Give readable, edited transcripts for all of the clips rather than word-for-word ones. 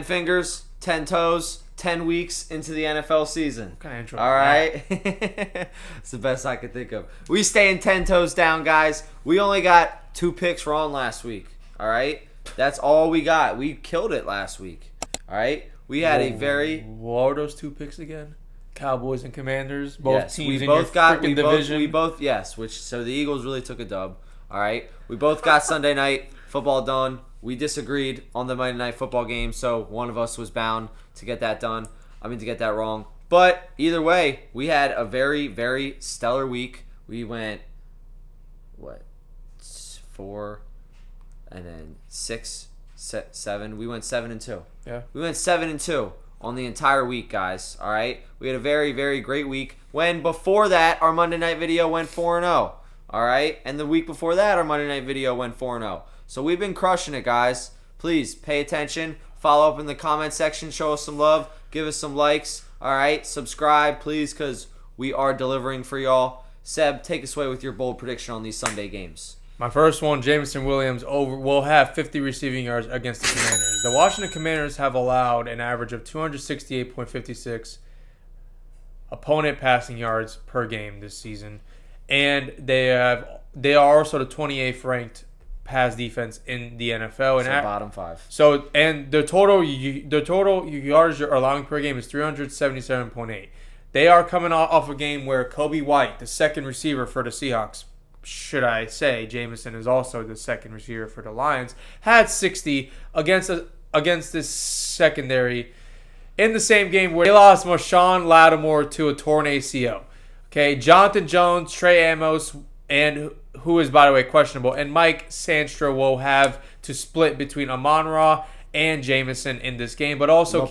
10 fingers, 10 toes, 10 weeks into the NFL season. What kind of intro? All right? It's the best I could think of. We staying 10 toes down, guys. We only got 2 picks wrong last week. All right? That's all we got. We killed it last week. All right? We had a very... What are those 2 picks again? Cowboys and Commanders, both yes, teams we in both your got freaking division. So the Eagles really took a dub. All right, we both got Sunday night football done. We disagreed on the Monday night football game, so one of us was bound to get that done. To get that wrong. But either way, we had a very, very stellar week. We went 4 and then 6, 7. We went 7-2. Yeah, we went 7-2. On the entire week, guys. All right, we had a very, very great week. When before that, our Monday night video went 4-0. All right, and the week before that, our Monday night video went 4-0. So we've been crushing it, guys. Please pay attention. Follow up in the comment section. Show us some love. Give us some likes. All right, subscribe, please, because we are delivering for y'all. Seb, take us away with your bold prediction on these Sunday games. my first one, Jameson Williams will have 50 receiving yards against the Commanders. The Washington Commanders have allowed an average of 268.56 opponent passing yards per game this season, and they are also the 28th ranked pass defense in the NFL. So bottom 5. So and the total yards you're allowing per game is 377.8. They are coming off a game where Kobe White, the second receiver for the Seahawks, should I say, Jameson is also the second receiver for the Lions, had 60 against this secondary in the same game where they lost Marshawn Lattimore to a torn ACL. Okay, Jonathan Jones, Trey Amos, and who is, by the way, questionable, and Mike Sanstra will have to split between Amon-Ra and Jameson in this game, but also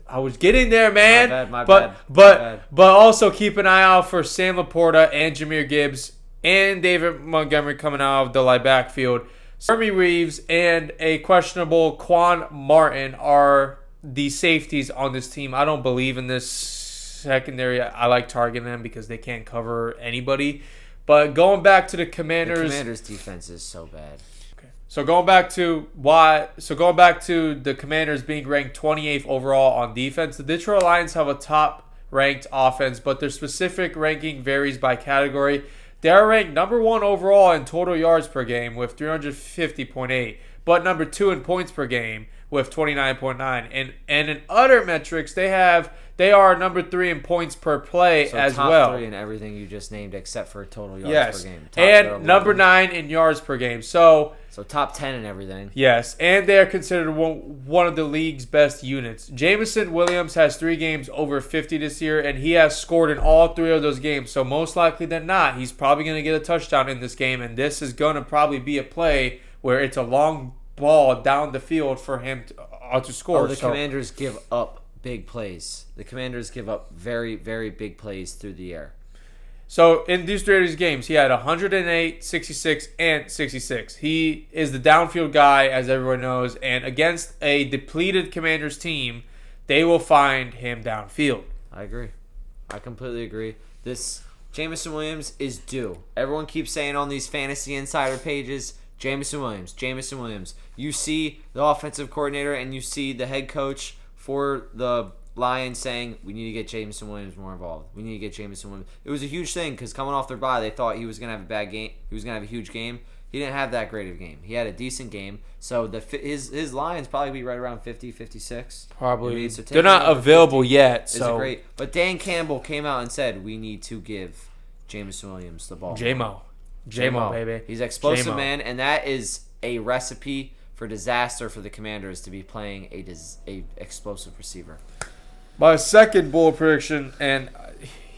I was getting there, man. My bad. But also keep an eye out for Sam Laporta and Jahmyr Gibbs and David Montgomery coming out of the light backfield. Jeremy Reeves and a questionable Quan Martin are the safeties on this team. I don't believe in this secondary. I like targeting them because they can't cover anybody. But going back to the Commanders... The Commanders' defense is so bad. Okay. So going back to the Commanders being ranked 28th overall on defense, the Detroit Lions have a top-ranked offense, but their specific ranking varies by category. They are ranked number 1 overall in total yards per game with 350.8, but number 2 in points per game with 29.9. And in other metrics, they are number 3 in points per play as top well. Top 3 in everything you just named except for total yards yes. per game. And number 9 in yards per game. So top 10 in everything. Yes, and they are considered one of the league's best units. Jameson Williams has 3 games over 50 this year, and he has scored in all 3 of those games. So most likely than not, he's probably going to get a touchdown in this game, and this is going to probably be a play where it's a long ball down the field for him to score. The Commanders give up big plays. The Commanders give up very, very big plays through the air. So in these 3 of these games, he had 108, 66, and 66. He is the downfield guy, as everyone knows, and against a depleted Commanders team, they will find him downfield. I agree. I completely agree. This Jameson Williams is due. Everyone keeps saying on these fantasy insider pages, Jameson Williams. You see the offensive coordinator and you see the head coach for the Lions saying, we need to get Jameson Williams more involved. We need to get Jameson Williams. It was a huge thing because coming off their bye, they thought he was going to have a bad game. He was going to have a huge game. He didn't have that great of a game. He had a decent game. So his Lions probably be right around 50, 56. Probably. So they're not available yet. So great. But Dan Campbell came out and said, we need to give Jameson Williams the ball. J-Mo, baby. He's explosive, J-Mo. man, and that is a recipe for disaster for the Commanders to be playing a explosive receiver. My second bold prediction, and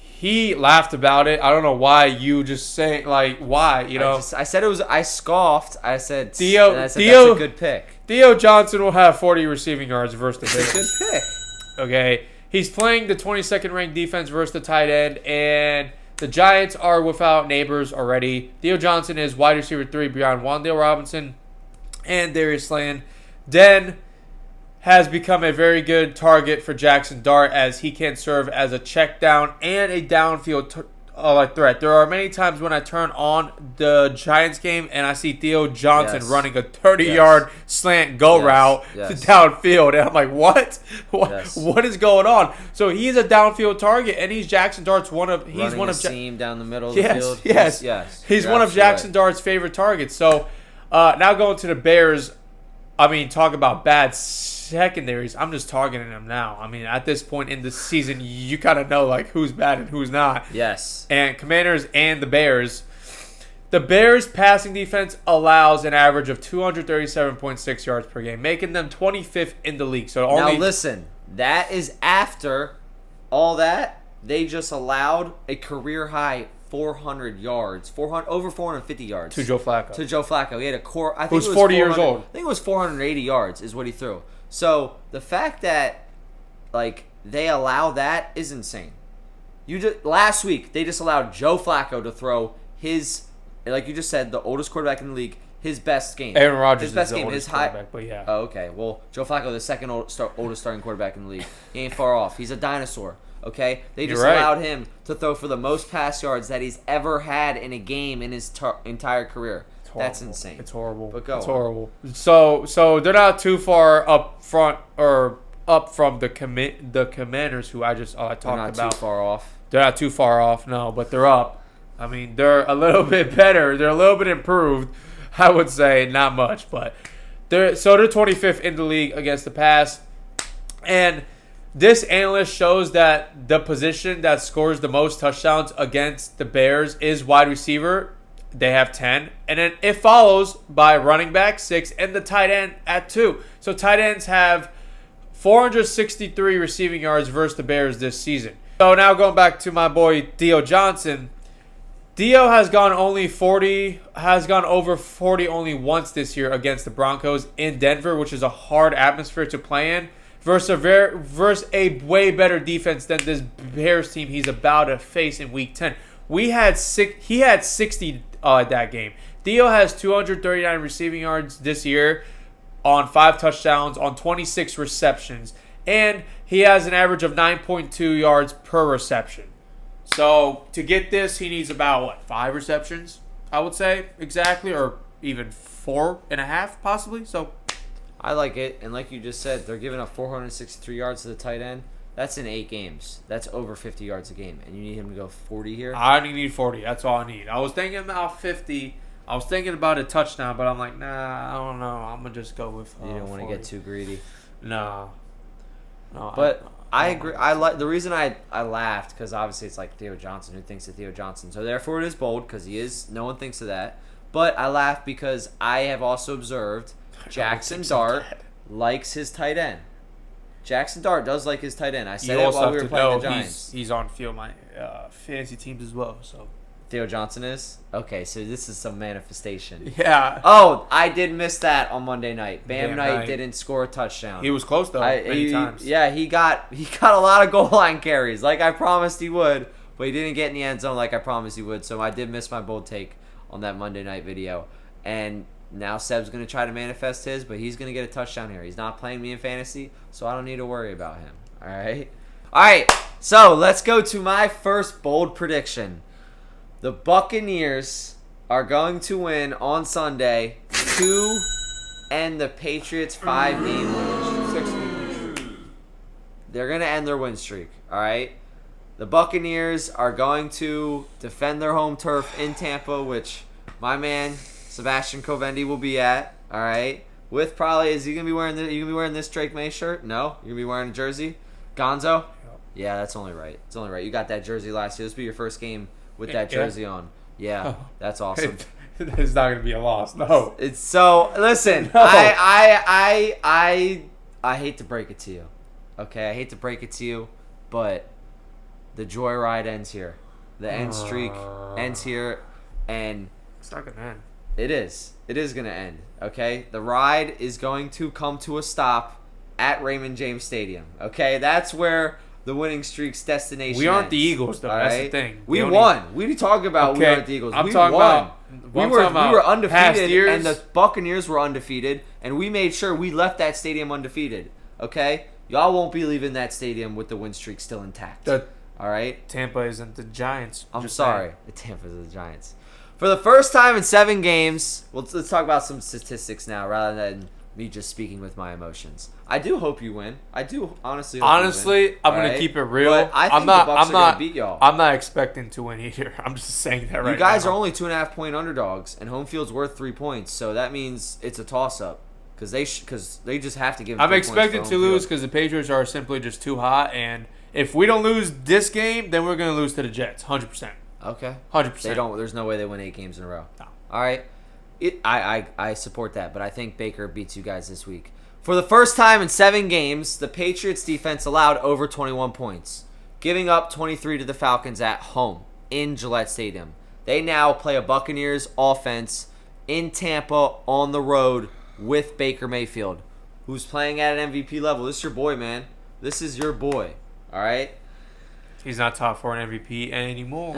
he laughed about it. I don't know why you just saying why, I said it was. I scoffed. I said that's a good pick. Theo Johnson will have 40 receiving yards versus the Bills. Good pick. Okay, he's playing the 22nd ranked defense versus the tight end, and the Giants are without Neighbors already. Theo Johnson is wide receiver 3 beyond Wan'Dale Robinson and Darius Slayton. Den has become a very good target for Jackson Dart as he can serve as a check down and a downfield threat. There are many times when I turn on the Giants game and I see Theo Johnson Yes. running a 30-yard slant go Yes. route Yes. downfield, and I'm like, what? Yes. What is going on? So he's a downfield target, and he's Jackson Dart's Running one a of seam down the middle of the yes, field. yes, Yes. He's You're one of absolutely Jackson right. Dart's favorite targets. So now going to the Bears. I mean, talk about bad secondaries. I'm just targeting them now. I mean, at this point in the season, you kind of know like who's bad and who's not. Yes. And Commanders and the Bears. The Bears' passing defense allows an average of 237.6 yards per game, making them 25th in the league. So only Now listen, that is after all that. They just allowed a career high 400 yards, over 450 yards to Joe Flacco. To Joe Flacco, he had a core. I think Who's it was 40 years 400 old. I think it was 480 yards is what he threw. So the fact that like they allow that is insane. Last week they just allowed Joe Flacco to throw his, like you just said, the oldest quarterback in the league, his best game. Aaron Rodgers his best is the game, oldest his high. quarterback, but yeah. Oh, okay. Well, Joe Flacco, the second oldest starting quarterback in the league. He ain't far off. He's a dinosaur. Okay? They just You're right. allowed him to throw for the most pass yards that he's ever had in a game in his entire career. That's insane. It's horrible. But go It's on. horrible. So they're not too far up front or up from the Commanders, who I talked They're not about. too far off. They're not too far off, no, but they're up. I mean, they're a little bit better. They're a little bit improved, I would say. Not much, but they're 25th in the league against the pass. And this analyst shows that the position that scores the most touchdowns against the Bears is wide receiver. They have 10. And then it follows by running back, 6, and the tight end at 2. So tight ends have 463 receiving yards versus the Bears this season. So now going back to my boy Theo Johnson. Theo has gone over 40 only once this year against the Broncos in Denver, which is a hard atmosphere to play in, versus a way better defense than this Bears team he's about to face in Week 10. He had 60 that game. Theo has 239 receiving yards this year on 5 touchdowns on 26 receptions, and he has an average of 9.2 yards per reception. So to get this, he needs about 5 receptions, I would say, exactly, or even 4.5 possibly. So I like it, and like you just said, they're giving up 463 yards to the tight end. That's in 8 games. That's over 50 yards a game, and you need him to go 40 here. I only need 40. That's all I need. I was thinking about 50. I was thinking about a touchdown, but I'm like, nah, I don't know. I'm gonna just go with. You don't want to 40. get too greedy. No. But I agree. I like the reason I laughed because obviously it's like Theo Johnson. Who thinks of Theo Johnson? So therefore it is bold because he is. No one thinks of that. But I laugh because I have also observed Jackson Dart likes his tight end. Jackson Dart does like his tight end. I said you it also while we have were to playing know the Giants. he's on field my fantasy teams as well. So Theo Johnson is? Okay, so this is some manifestation. yeah, Oh, I did miss that on Monday night. Bam Bam Knight Knight. didn't score a touchdown. he was close though many times. Yeah, he got a lot of goal line carries, like I promised he would, but he didn't get in the end zone like I promised he would. So I did miss my bold take on that Monday night video. And now Seb's gonna try to manifest his, but he's gonna get a touchdown here. He's not playing me in fantasy, so I don't need to worry about him. All right. So let's go to my first bold prediction. The Buccaneers are going to win on Sunday to end the Patriots' 5-game win streak. They're going to end their win streak, all right? The Buccaneers are going to defend their home turf in Tampa, which my man Sebastian Covendi will be at, all right? With probably, is he going to be wearing this Drake May shirt? No? You're going to be wearing a jersey? Gonzo? Yeah, that's only right. It's only right. You got that jersey last year. This will be your first game with that jersey on. Yeah, that's awesome. It's not gonna be a loss. No. It's so listen. No. I hate to break it to you. Okay, I hate to break it to you, but the joyride ends here. The end streak ends here, and It's not gonna end. it is. It is gonna end. Okay, the ride is going to come to a stop at Raymond James Stadium. Okay, that's where the winning streak's destination. We aren't ends. the Eagles, though. All That's the right? thing. We We don't won. What are you talking about? We Okay, aren't the Eagles. I'm We talking won. about- We I'm were talking about past undefeated, years. and the Buccaneers were undefeated, and we made sure we left that stadium undefeated. Okay, y'all won't be leaving that stadium with the win streak still intact. All All right. Tampa isn't the Giants. I'm Just sorry. The Tampa's the Giants. For the first time in 7 games, let's talk about some statistics now rather than me just speaking with my emotions. I do hope you win. I do honestly hope Honestly, you win. I'm All gonna right? keep it real. But I think I'm not. the Bucks I'm are not. gonna beat y'all. I'm not expecting to win either. I'm just saying that right now. You guys are only 2.5 point underdogs, and home field's worth 3 points, so that means it's a toss up because they just have to give. I'm 3 points expecting for to home lose field. because the Patriots are simply just too hot, and if we don't lose this game, then we're gonna lose to the Jets, 100%. Okay. 100%. They don't. There's no way they win 8 games in a row. No. All right. I support that, but I think Baker beats you guys this week. For the first time in 7 games, the Patriots defense allowed over 21 points, giving up 23 to the Falcons at home in Gillette Stadium. They now play a Buccaneers offense in Tampa on the road with Baker Mayfield, who's playing at an MVP level. This is your boy, man. This is your boy. All right. He's not top 4 in MVP anymore.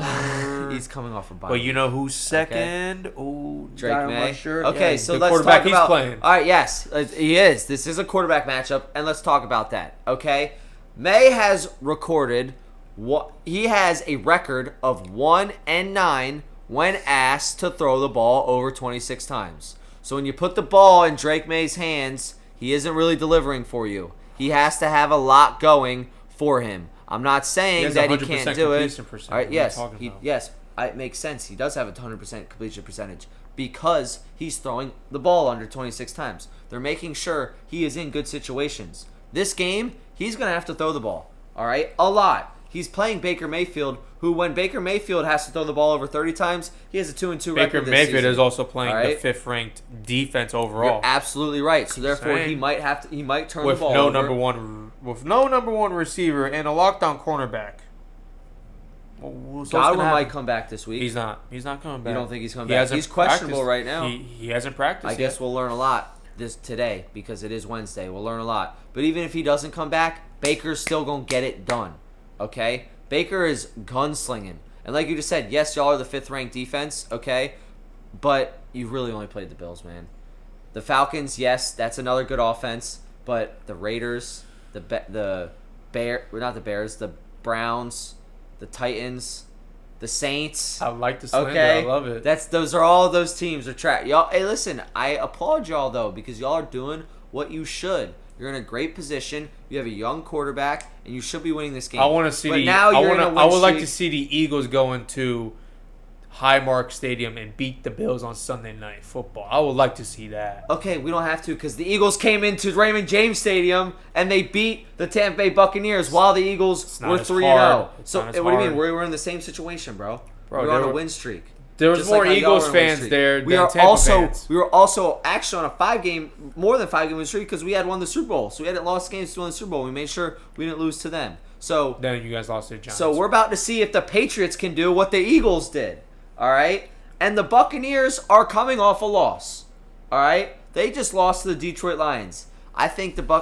He's coming off a bye. But you know who's second? Oh, Drake guy on May. my shirt. Okay, Yeah, so the let's quarterback talk he's about. playing. All right, yes, he is. This is a quarterback matchup, and let's talk about that. Okay, May has recorded what he has a record of 1-9 when asked to throw the ball over 26 times. So when you put the ball in Drake May's hands, he isn't really delivering for you. He has to have a lot going for him. I'm not saying that he can't do it. All right, yes, it makes sense. He does have a 100% completion percentage because he's throwing the ball under 26 times. They're making sure he is in good situations. This game, he's going to have to throw the ball, all right, a lot. He's playing Baker Mayfield, who when Baker Mayfield has to throw the ball over 30 times, he has a 2-2 record Baker this Mayfield season. is also playing All right? the 5th-ranked defense overall. You're absolutely right. So therefore, Saying. he might turn with the ball no over. with no number one receiver and a lockdown cornerback. So what's gonna Godwin happen? might come back this week. He's not coming back. You don't think he's coming He back? hasn't He's questionable practiced. right now. He hasn't practiced. I guess yet. we'll learn a lot today because it is Wednesday. We'll learn a lot. But even if he doesn't come back, Baker's still going to get it done. Okay? Baker is gunslinging. And like you just said, yes, y'all are the 5th-ranked defense, okay? But you really only played the Bills, man. The Falcons, yes, that's another good offense. But the Raiders, the Browns, the Titans, the Saints. I like the slander. Okay, I love it. Those are all those teams are trash. Y'all, hey, listen, I applaud y'all though because y'all are doing what you should. You're in a great position. You have a young quarterback, and you should be winning this game. I want to see But now you're in a win I would like streak. to see the Eagles go into Highmark Stadium and beat the Bills on Sunday Night Football. I would like to see that. Okay, we don't have to because the Eagles came into Raymond James Stadium and they beat the Tampa Bay Buccaneers while the Eagles not were as 3-0. hard. It's So not what as do you mean? hard. We're in the same situation, bro. Bro, we're on there a were- win streak. There was Just more like how y'all Eagles are on a win fans streak. there We than are Tampa also fans. we were also actually on a more than 5 game win streak because we had won the Super Bowl. So we hadn't lost games to win the Super Bowl. We made sure we didn't lose to them. So Then you guys lost to the Giants. So we're about to see if the Patriots can do what the Eagles did. All right? And the Buccaneers are coming off a loss. All right? They just lost to the Detroit Lions. I think y'all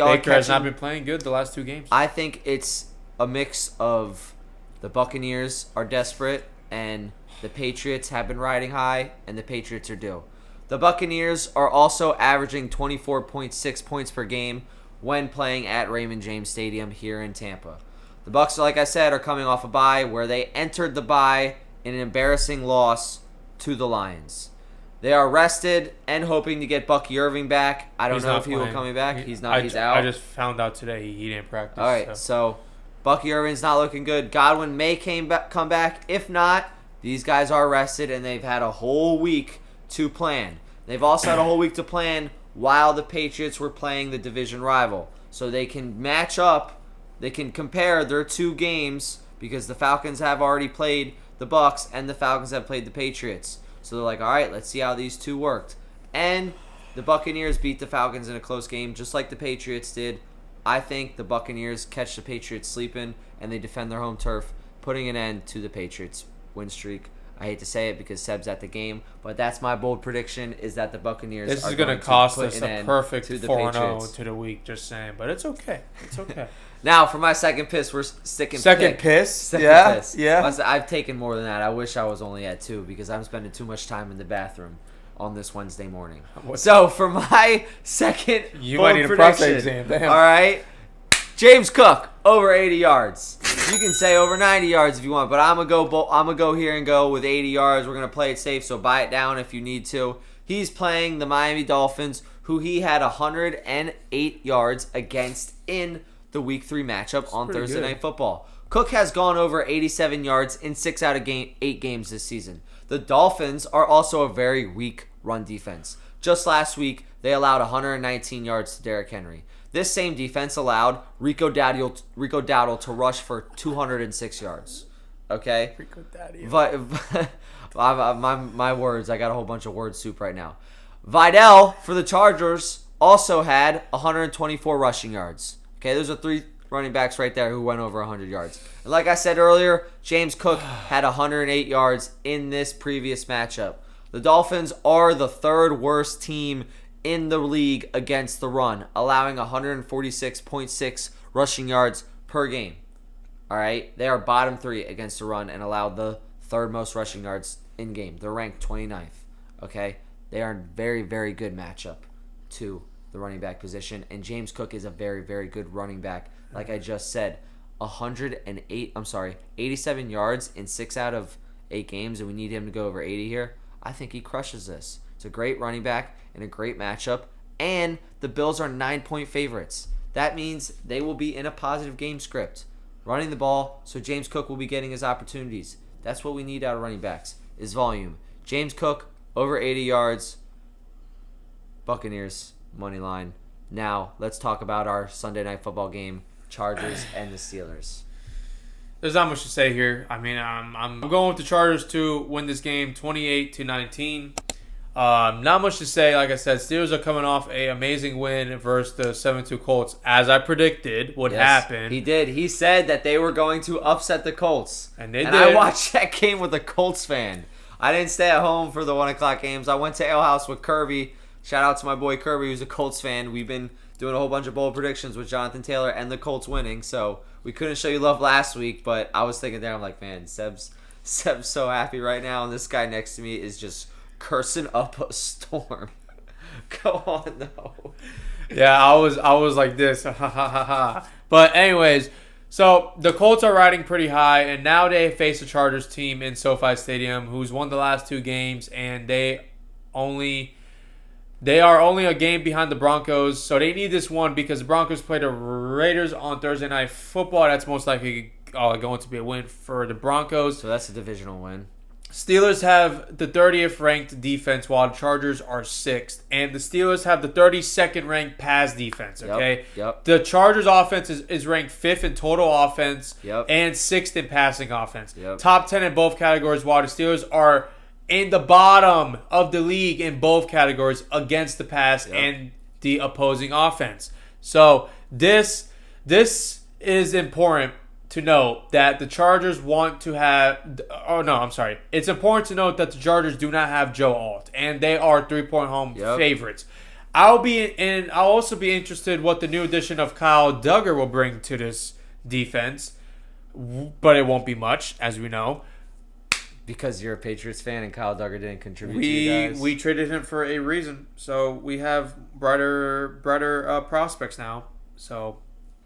are Baker has not catching. been playing good the last 2 games. I think it's a mix of the Buccaneers are desperate and the Patriots have been riding high and the Patriots are due. The Buccaneers are also averaging 24.6 points per game when playing at Raymond James Stadium here in Tampa. The Bucs, like I said, are coming off a bye where they entered the bye in an embarrassing loss to the Lions. They are rested and hoping to get Bucky Irving back. I don't He's know not if he will playing. coming back. He's not. He's out. I just found out today he didn't practice. All right, so Bucky Irving's not looking good. Godwin may come back. If not, these guys are rested and they've had a whole week to plan. They've also had a whole week to plan while the Patriots were playing the division rival. So they can match up, they can compare their 2 games because the Falcons have already played the Bucs and the Falcons have played the Patriots. So they're like, all right, let's see how these 2 worked. And the Buccaneers beat the Falcons in a close game just like the Patriots did. I think the Buccaneers catch the Patriots sleeping and they defend their home turf, putting an end to the Patriots' win streak. I hate to say it because Seb's at the game, but that's my bold prediction is that the Buccaneers This are is going to to cost put us an a end perfect to the 4-0 Patriots. to the week, just saying. But it's okay. It's okay. Now, for my second piss, we're sticking Second pick. piss? Second Yeah, piss. yeah. I've taken more than that. I wish I was only at 2 because I'm spending too much time in the bathroom on this Wednesday morning. So, for my second You bold might need a prediction, prostate exam. Damn. all right, James Cook over 80 yards. You can say over 90 yards if you want, but I'm gonna go here and go with 80 yards. We're gonna play it safe, so buy it down if you need to. He's playing the Miami Dolphins, who he had 108 yards against in the Week 3 matchup on Thursday Night Football. Cook has gone over 87 yards in 6 out of 8 games this season. The Dolphins are also a very weak run defense. Just last week, they allowed 119 yards to Derrick Henry. This same defense allowed Rico Dowdle to rush for 206 yards. Okay? Rico Dowdle. My words. I got a whole bunch of word soup right now. Vidal for the Chargers also had 124 rushing yards. Okay, those are 3 running backs right there who went over 100 yards. And like I said earlier, James Cook had 108 yards in this previous matchup. The Dolphins are the 3rd worst team in the league against the run, allowing 146.6 rushing yards per game. All right, they are bottom 3 against the run and allow the 3rd most rushing yards in game. They're ranked 29th. Okay, they are a very, very good matchup to the running back position, and James Cook is a very, very good running back. Like I just said, 87 yards in 6 out of 8 games, and we need him to go over 80 here. I think he crushes this. It's a great running back and a great matchup, and the Bills are 9-point favorites. That means they will be in a positive game script, running the ball, so James Cook will be getting his opportunities. That's what we need out of running backs, is volume. James Cook, over 80 yards, Buccaneers, money line. Now, let's talk about our Sunday Night Football game, Chargers and the Steelers. There's not much to say here. I mean, I'm going with the Chargers to win this game 28-19. Not much to say. Like I said, Steelers are coming off an amazing win versus the 7-2 Colts, as I predicted would happen. He did. He said that they were going to upset the Colts. And they did. I watched that game with a Colts fan. I didn't stay at home for the 1 o'clock games. I went to Ale House with Kirby. Shout out to my boy Kirby, who's a Colts fan. We've been doing a whole bunch of bold predictions with Jonathan Taylor and the Colts winning, so we couldn't show you love last week, but I was thinking there, I'm like, man, Seb's so happy right now, and this guy next to me is just cursing up a storm. Go on, though. Yeah, I was like this. But anyways, so the Colts are riding pretty high, and now they face a Chargers team in SoFi Stadium who's won the last 2 games, and they are only a game behind the Broncos, so they need this one because the Broncos play the Raiders on Thursday Night Football. That's most likely going to be a win for the Broncos. So that's a divisional win. Steelers have the 30th ranked defense while the Chargers are 6th. And the Steelers have the 32nd ranked pass defense, okay? Yep. The Chargers offense is ranked 5th in total offense and 6th in passing offense. Top 10 in both categories while the Steelers are in the bottom of the league in both categories against the pass and the opposing offense. So this is important to note that the Chargers want to have... Oh, no, I'm sorry. It's important to note that the Chargers do not have Joe Alt, and they are 3-point home favorites. I'll also be interested what the new addition of Kyle Duggar will bring to this defense, but it won't be much, as we know. Because you're a Patriots fan and Kyle Duggar didn't contribute to you guys. We traded him for a reason, so we have brighter prospects now. So...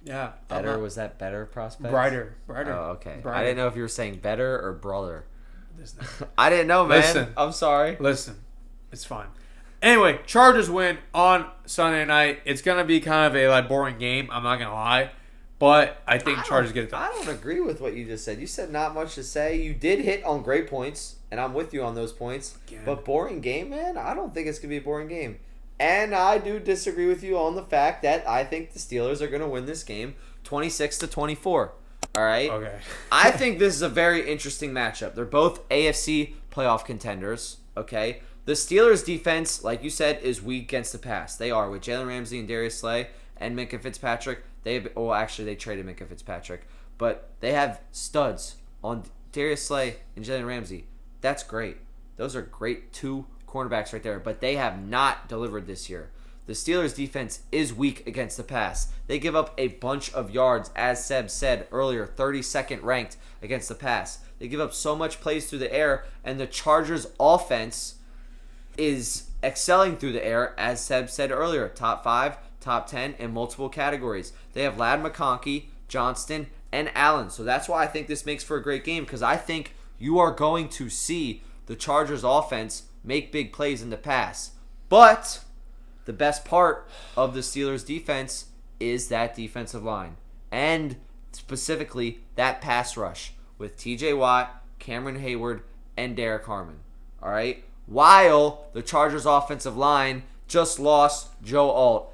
yeah. Better? Was that better prospects? Brighter. Oh, okay. Brighter. I didn't know if you were saying better or brother. I didn't know, man. Listen. I'm sorry. Listen. It's fine. Anyway, Chargers win on Sunday night. It's going to be kind of a boring game. I'm not going to lie. But I think Chargers get it done. I don't agree with what you just said. You said not much to say. You did hit on great points, and I'm with you on those points. Again. But boring game, man? I don't think it's going to be a boring game. And I do disagree with you on the fact that I think the Steelers are going to win this game 26-24. All right? Okay. I think this is a very interesting matchup. They're both AFC playoff contenders, okay? The Steelers' defense, like you said, is weak against the pass. They are, with Jalen Ramsey and Darius Slay and Minkah Fitzpatrick. They traded Minkah Fitzpatrick. But they have studs on Darius Slay and Jalen Ramsey. That's great. Those are great 2 cornerbacks right there, but they have not delivered this year. The Steelers' defense is weak against the pass. They give up a bunch of yards, as Seb said earlier, 32nd ranked against the pass. They give up so much plays through the air, and the Chargers' offense is excelling through the air, as Seb said earlier, top 5, top 10 in multiple categories. They have Ladd McConkey, Johnston, and Allen. So that's why I think this makes for a great game, because I think you are going to see the Chargers offense make big plays in the pass. But the best part of the Steelers defense is that defensive line, and specifically that pass rush with TJ Watt, Cameron Hayward, and Derek Harmon. All right? While the Chargers offensive line just lost Joe Alt,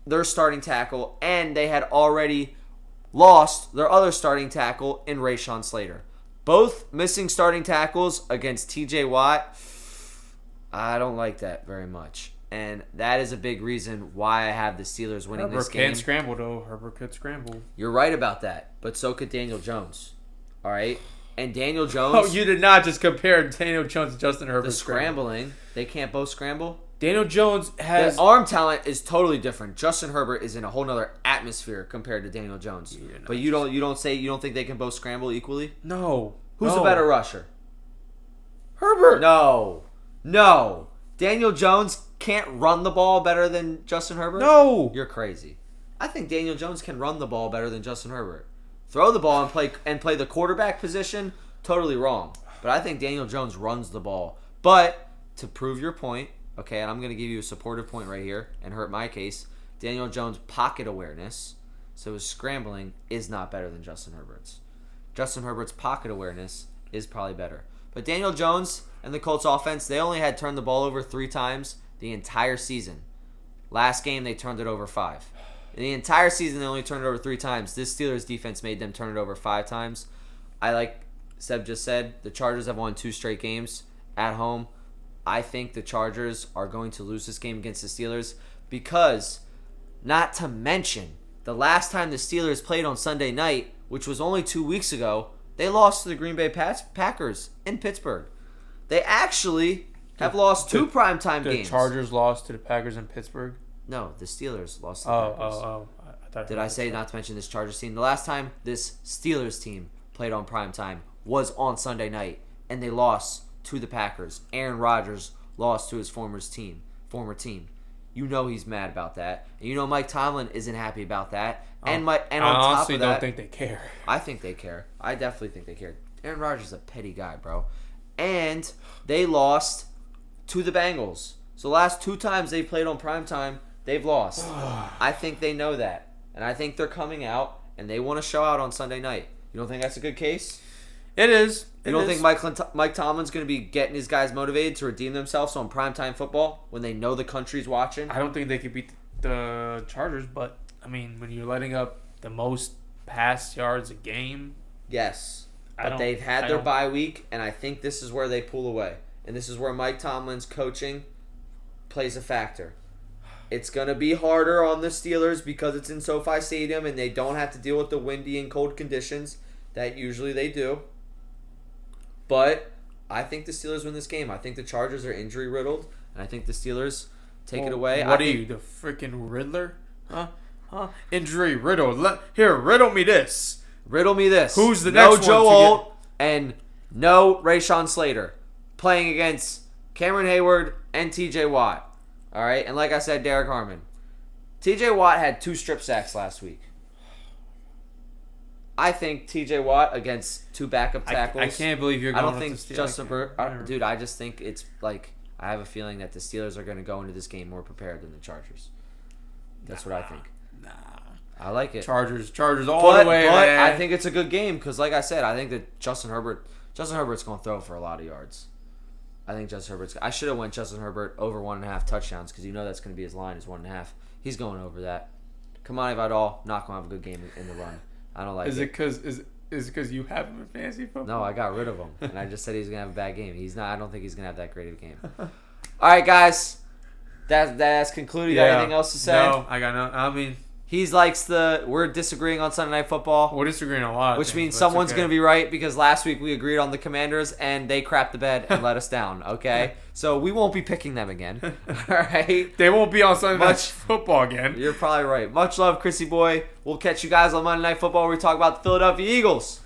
their starting tackle, and they had already lost their other starting tackle in Rashawn Slater. Both missing starting tackles against TJ Watt. I don't like that very much. And that is a big reason why I have the Steelers winning this game. Herbert can't scramble, though. Herbert could scramble. You're right about that, but so could Daniel Jones. All right? And Daniel Jones... Oh, you did not just compare Daniel Jones to Justin Herbert. The scrambling. They can't both scramble? Daniel Jones has... The arm talent is totally different. Justin Herbert is in a whole nother atmosphere compared to Daniel Jones. But you don't think they can both scramble equally? No. Who's a better rusher? Herbert. No. Daniel Jones can't run the ball better than Justin Herbert? No. You're crazy. I think Daniel Jones can run the ball better than Justin Herbert. Throw the ball and play the quarterback position, totally wrong. But I think Daniel Jones runs the ball. But to prove your point, okay, and I'm going to give you a supportive point right here and hurt my case, Daniel Jones' pocket awareness, so his scrambling, is not better than Justin Herbert's. Justin Herbert's pocket awareness is probably better. But Daniel Jones and the Colts offense, they only had turned the ball over 3 times the entire season. Last game, they turned it over 5. In the entire season, they only turned it over 3 times. This Steelers defense made them turn it over 5 times. Like Seb just said, the Chargers have won 2 straight games at home. I think the Chargers are going to lose this game against the Steelers because, not to mention, the last time the Steelers played on Sunday night, which was only 2 weeks ago, they lost to the Green Bay Packers in Pittsburgh. They actually have lost 2 primetime games. The Chargers lost to the Packers in Pittsburgh? No, the Steelers lost to the Packers. Did I say not to mention this Chargers team? The last time this Steelers team played on primetime was on Sunday night, and they lost to the Packers. Aaron Rodgers lost to his former team. You know he's mad about that. And you know Mike Tomlin isn't happy about that. And on I top honestly of that, don't think they care. I think they care. I definitely think they care. Aaron Rodgers is a petty guy, bro. And they lost to the Bengals. So the last 2 times they played on primetime, they've lost. I think they know that. And I think they're coming out, and they want to show out on Sunday night. You don't think that's a good case? It is. You don't think Mike Tomlin's going to be getting his guys motivated to redeem themselves on primetime football when they know the country's watching? I don't think they could beat the Chargers, but, I mean, when you're letting up the most pass yards a game... Yes. But they've had their bye week, and I think this is where they pull away. And this is where Mike Tomlin's coaching plays a factor. It's going to be harder on the Steelers because it's in SoFi Stadium, and they don't have to deal with the windy and cold conditions that usually they do. But I think the Steelers win this game. I think the Chargers are injury-riddled, and I think the Steelers take it away. What are you, the freaking Riddler? Huh? Injury-riddled. Here, riddle me this. Riddle me this. Who's the next one? No Joe Alt and no Rashawn Slater playing against Cameron Hayward and TJ Watt. All right? And like I said, Derek Harmon. TJ Watt had 2 strip sacks last week. I think TJ Watt against 2 backup tackles. I can't believe you're going I don't think Justin Herbert. Dude, I just think it's like I have a feeling that the Steelers are going to go into this game more prepared than the Chargers. That's what I think. I like it. Chargers all the way. But I think it's a good game because, like I said, I think that Justin Herbert's going to throw for a lot of yards. I should have went Justin Herbert over 1.5 touchdowns because you know that's going to be his line is 1.5. He's going over that. Kamani Vidal not going to have a good game in the run. I don't like it. Is it because you have him in fantasy football? No, I got rid of him, and I just said he's going to have a bad game. He's not. I don't think he's going to have that great of a game. All right, guys. That's concluded. You got anything else to say? No, I got no. I mean... We're disagreeing on Sunday Night Football. We're disagreeing on a lot of which things, means someone's going to be right because last week we agreed on the Commanders and they crapped the bed and let us down, okay? So we won't be picking them again, all right? They won't be on Sunday Night Football again. You're probably right. Much love, Chrissy boy. We'll catch you guys on Monday Night Football where we talk about the Philadelphia Eagles.